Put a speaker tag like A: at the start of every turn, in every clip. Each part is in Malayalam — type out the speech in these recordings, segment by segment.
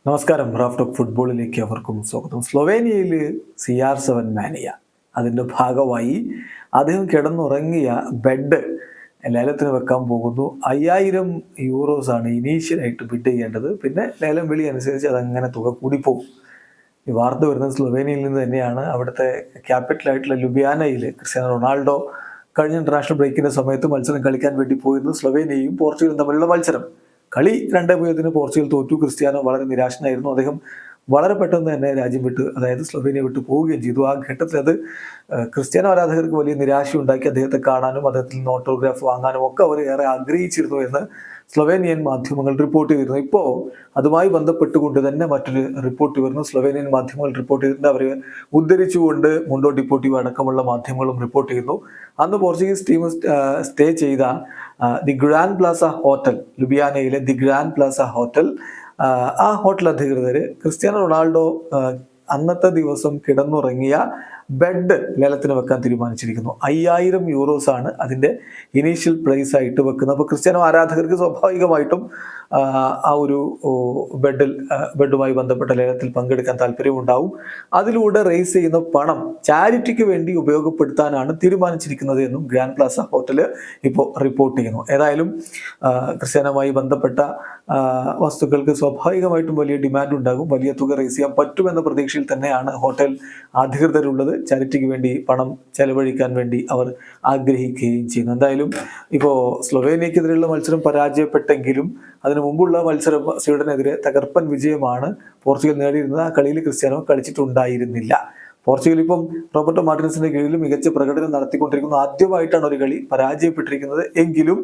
A: നമസ്കാരം. റാഫ് ടോക്ക് ഫുട്ബോളിലേക്ക് അവർക്കും സ്വാഗതം. സ്ലൊവേനിയയിൽ CR7 മാനിയ അതിൻ്റെ ഭാഗമായി അദ്ദേഹം കിടന്നുറങ്ങിയ ബെഡ് ലേലത്തിന് വെക്കാൻ പോകുന്നു. 5000 യൂറോസാണ് ഇനീഷ്യലായിട്ട് ബിഡ് ചെയ്യേണ്ടത്. പിന്നെ ലേലം വിളി അനുസരിച്ച് അതങ്ങനെ തുക കൂടിപ്പോകും. ഈ വാർത്ത വരുന്നത് സ്ലൊവേനിയയിൽ നിന്ന് തന്നെയാണ്. അവിടുത്തെ ക്യാപിറ്റലായിട്ടുള്ള ലുബിയാനയിൽ ക്രിസ്ത്യാനോ റൊണാൾഡോ കഴിഞ്ഞ ഇന്റർനാഷണൽ ബ്രേക്കിൻ്റെ സമയത്ത് മത്സരം കളിക്കാൻ വേണ്ടി പോയിരുന്നു. സ്ലൊവേനിയയും പോർച്ചുഗലും തമ്മിലുള്ള മത്സരം. കളി 2-0 പോർച്ചുഗൽ തോറ്റു. ക്രിസ്ത്യാനോ വളരെ നിരാശനായിരുന്നു. അദ്ദേഹം വളരെ പെട്ടെന്ന് തന്നെ രാജ്യം വിട്ട്, അതായത് സ്ലൊവേനിയ വിട്ട് പോവുകയും ചെയ്തു. ആ ഘട്ടത്തിൽ അത് ക്രിസ്ത്യാനോ ആരാധകർക്ക് വലിയ നിരാശയുണ്ടാക്കി. അദ്ദേഹത്തെ കാണാനും അദ്ദേഹത്തിൽ നിന്ന് ഓട്ടോഗ്രാഫ് വാങ്ങാനും ഒക്കെ അവർ ഏറെ ആഗ്രഹിച്ചിരുന്നു എന്ന് സ്ലൊവേനിയൻ മാധ്യമങ്ങൾ റിപ്പോർട്ട് ചെയ്തിരുന്നു. ഇപ്പോൾ അതുമായി ബന്ധപ്പെട്ടുകൊണ്ട് തന്നെ മറ്റൊരു റിപ്പോർട്ട് വരുന്നു. സ്ലൊവേനിയൻ മാധ്യമങ്ങൾ റിപ്പോർട്ട് ചെയ്തിട്ടുണ്ട്. അവർ ഉദ്ധരിച്ചുകൊണ്ട് മുണ്ടോ ഡിപ്പോർട്ടീവോ അടക്കമുള്ള മാധ്യമങ്ങളും റിപ്പോർട്ട് ചെയ്യുന്നു. അന്ന് പോർച്ചുഗീസ് ടീം സ്റ്റേ ചെയ്ത ദി ഗ്രാൻഡ് പ്ലാസ ഹോട്ടൽ, ലുബിയാനയിലെ ദി ഗ്രാൻഡ് പ്ലാസ ഹോട്ടൽ, ആ ഹോട്ടൽ അധികൃതർ ക്രിസ്ത്യാനോ റൊണാൾഡോ അന്നത്തെ ദിവസം കിടന്നുറങ്ങിയ ബെഡ് ലേലത്തിന് വെക്കാൻ തീരുമാനിച്ചിരിക്കുന്നു. 5000 യൂറോസാണ് അതിൻ്റെ ഇനീഷ്യൽ പ്രൈസ് ആയിട്ട് വെക്കുന്നത്. അപ്പോൾ ക്രിസ്ത്യാനോ ആരാധകർക്ക് സ്വാഭാവികമായിട്ടും ആ ഒരു ബെഡുമായി ബന്ധപ്പെട്ട ലേലത്തിൽ പങ്കെടുക്കാൻ താല്പര്യമുണ്ടാവും. അതിലൂടെ റേസ് ചെയ്യുന്ന പണം ചാരിറ്റിക്ക് വേണ്ടി ഉപയോഗപ്പെടുത്താനാണ് തീരുമാനിച്ചിരിക്കുന്നത് എന്നും ഗ്രാൻഡ് പ്ലാസ ഹോട്ടൽ ഇപ്പോൾ റിപ്പോർട്ട് ചെയ്യുന്നു. ഏതായാലും ക്രിസ്ത്യാനോമായി ബന്ധപ്പെട്ട വസ്തുക്കൾക്ക് സ്വാഭാവികമായിട്ടും വലിയ ഡിമാൻഡ് ഉണ്ടാകും. വലിയ തുക റേസ് ചെയ്യാൻ പറ്റുമെന്ന പ്രതീക്ഷയിൽ തന്നെയാണ് ഹോട്ടൽ അധികൃതരുള്ളത്. ചാരിറ്റിക്ക് വേണ്ടി പണം ചെലവഴിക്കാൻ വേണ്ടി അവർ ആഗ്രഹിക്കുകയും ചെയ്യുന്നു. എന്തായാലും ഇപ്പോൾ സ്ലൊവേനിയക്കെതിരെയുള്ള മത്സരം പരാജയപ്പെട്ടെങ്കിലും അതിനു മുമ്പുള്ള മത്സരം സ്വീഡനെതിരെ തകർപ്പൻ വിജയമാണ് പോർച്ചുഗൽ നേടിയിരുന്നത്. ആ കളിയിൽ ക്രിസ്ത്യാനോ കളിച്ചിട്ടുണ്ടായിരുന്നില്ല. പോർച്ചുഗൽ ഇപ്പം റോബർട്ടോ മാർട്ടിനസിന്റെ കീഴിൽ മികച്ച പ്രകടനം നടത്തിക്കൊണ്ടിരിക്കുന്നു. ആദ്യമായിട്ടാണ് ഒരു കളി പരാജയപ്പെട്ടിരിക്കുന്നത്. എങ്കിലും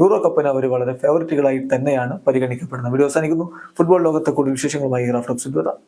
A: യൂറോ കപ്പിന് അവർ വളരെ ഫേവറേറ്റുകളായി തന്നെയാണ് പരിഗണിക്കപ്പെടുന്നത്. വീഡിയോ അവസാനിക്കുന്നു. ഫുട്ബോൾ ലോകത്തെ കൂടുതൽ വിശേഷങ്ങളുമായി റാഫ് ടോക്സിൽ വരാം.